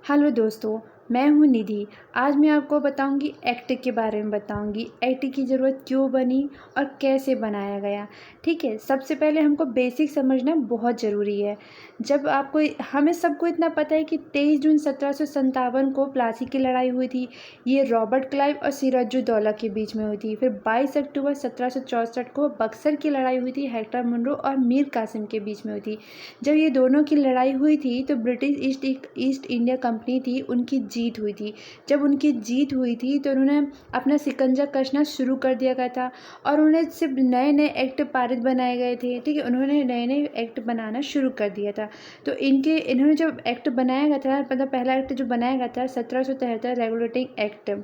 Hello दोस्तों, मैं हूँ निधि। आज मैं आपको बताऊँगी एक्ट के बारे में बताऊँगी। एक्ट की ज़रूरत क्यों बनी और कैसे बनाया गया। ठीक है, सबसे पहले हमको बेसिक समझना बहुत ज़रूरी है। जब आपको हमें सबको इतना पता है कि 23 जून 1757 को प्लासी की लड़ाई हुई थी। ये रॉबर्ट क्लाइव और सिराजुद्दौला के बीच में हुई थी। फिर 22 अक्टूबर 1764 को बक्सर की लड़ाई हुई थी। हेक्टर मुनरो और मीर कासिम के बीच में हुई थी। जब ये दोनों की लड़ाई हुई थी तो ब्रिटिश ईस्ट इंडिया कंपनी थी, उनकी जीत हुई थी। जब उनकी जीत हुई थी तो उन्होंने अपना शिकंजा कसना शुरू कर दिया गया था और उन्हें सिर्फ नए नए एक्ट पारित बनाए गए थे। ठीक है, उन्होंने नए नए एक्ट बनाना शुरू कर दिया था। तो इन्होंने जब एक्ट बनाया गया था, मतलब पहला एक्ट जो बनाया गया था 1773 रेगुलेटिंग एक्ट।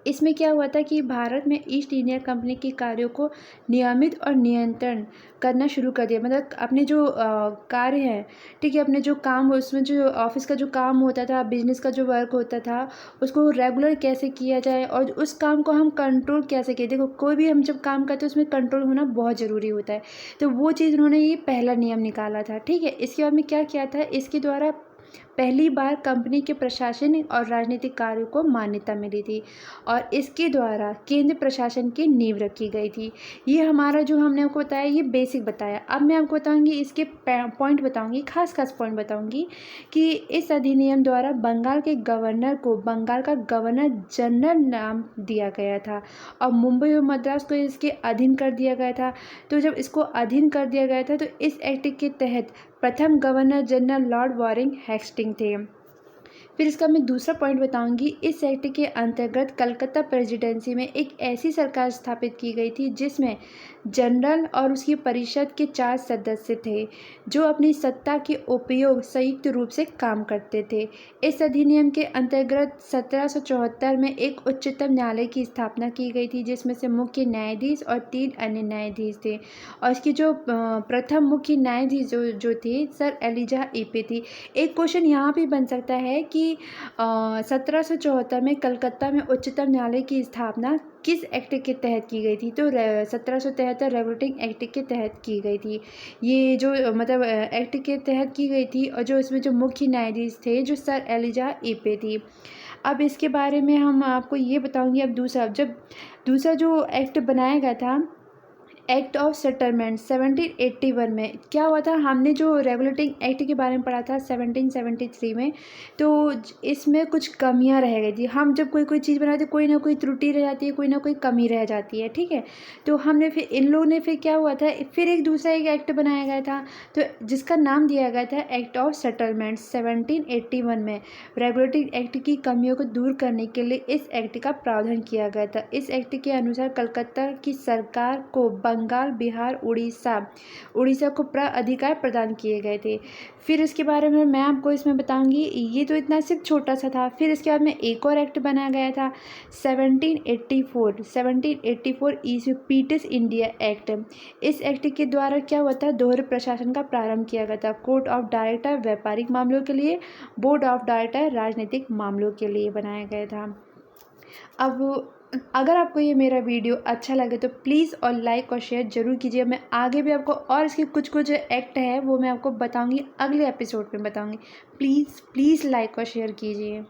इसमें क्या हुआ था कि भारत में ईस्ट इंडिया कंपनी के कार्यों को नियमित और नियंत्रण करना शुरू कर दिया। मतलब अपने जो कार्य हैं, ठीक है, अपने जो काम उसमें जो ऑफिस का जो काम होता था, बिजनेस का जो वर्क होता था, उसको रेगुलर कैसे किया जाए और उस काम को हम कंट्रोल कैसे किए। देखो, कोई भी हम जब काम करते हैं उसमें कंट्रोल होना बहुत ज़रूरी होता है। तो वो चीज़ उन्होंने ये पहला नियम निकाला था। ठीक है, इसके बाद में क्या किया था, इसके द्वारा पहली बार कंपनी के प्रशासनिक और राजनीतिक कार्यों को मान्यता मिली थी और इसके द्वारा केंद्र प्रशासन की नींव रखी गई थी। ये हमारा जो हमने आपको बताया, ये बेसिक बताया। अब मैं आपको बताऊंगी, इसके पॉइंट बताऊंगी, खास खास पॉइंट बताऊंगी कि इस अधिनियम द्वारा बंगाल के गवर्नर को बंगाल का गवर्नर जनरल नाम दिया गया था और मुंबई और मद्रास को इसके अधीन कर दिया गया था। तो जब इसको अधीन कर दिया गया था तो इस एक्ट के तहत प्रथम governor general Lord Warring Hasting थे। फिर इसका मैं दूसरा पॉइंट बताऊंगी। इस एक्ट के अंतर्गत कलकत्ता प्रेसिडेंसी में एक ऐसी सरकार स्थापित की गई थी जिसमें जनरल और उसकी परिषद के 4 सदस्य थे जो अपनी सत्ता के उपयोग संयुक्त रूप से काम करते थे। इस अधिनियम के अंतर्गत 1774 में एक उच्चतम न्यायालय की स्थापना की गई थी जिसमें से मुख्य न्यायाधीश और 3 अन्य न्यायाधीश थे। और इसकी जो प्रथम मुख्य न्यायाधीश जो थे सर एलिजा एपे थी। एक क्वेश्चन यहाँ भी बन सकता है कि 1774 में कलकत्ता में उच्चतम न्यायालय की स्थापना किस एक्ट के तहत की गई थी। तो 1773 रेगुलेटिंग एक्ट के तहत की गई थी। ये जो मतलब एक्ट के तहत की गई थी और जो इसमें जो मुख्य न्यायाधीश थे जो सर एलिजा एपे थी। अब इसके बारे में हम आपको ये बताऊंगी। अब दूसरा जो एक्ट बनाया गया था, एक्ट ऑफ सेटलमेंट 1781 में क्या हुआ था, हमने जो रेगुलेटिंग एक्ट के बारे में पढ़ा था 1773 में। तो इसमें कुछ कमियां रह गई थी। हम जब कोई चीज़ बनाते कोई ना कोई त्रुटि रह जाती है, कोई ना कोई कमी रह जाती है। ठीक है, तो हमने फिर इन लोगों ने फिर क्या हुआ था, फिर एक दूसरा एक एक्ट बनाया गया था तो जिसका नाम दिया गया था एक्ट ऑफ सेटलमेंट 1781 में। रेगुलेटिंग एक्ट की कमियों को दूर करने के लिए इस एक्ट का प्रावधान किया गया था। इस एक्ट के अनुसार कलकत्ता की सरकार को बंगाल, बिहार, उड़ीसा को अधिकार प्रदान किए गए थे। फिर इसके बारे में मैं आपको इसमें बताऊंगी। ये तो इतना सिर्फ छोटा सा था। फिर इसके बाद में एक और एक्ट बनाया गया था 1784 ईस्वी पीटिस इंडिया एक्ट। इस एक्ट के द्वारा क्या हुआ था, दोहरे प्रशासन का प्रारंभ किया गया था। कोर्ट ऑफ डायरेक्टर व्यापारिक मामलों के लिए, बोर्ड ऑफ डायरेक्टर राजनीतिक मामलों के लिए बनाया गया था। अब अगर आपको ये मेरा वीडियो अच्छा लगे तो प्लीज़ और लाइक और शेयर ज़रूर कीजिए। मैं आगे भी आपको और इसके कुछ एक्ट है वो मैं आपको बताऊंगी, अगले एपिसोड में बताऊंगी। प्लीज़ लाइक और शेयर कीजिए।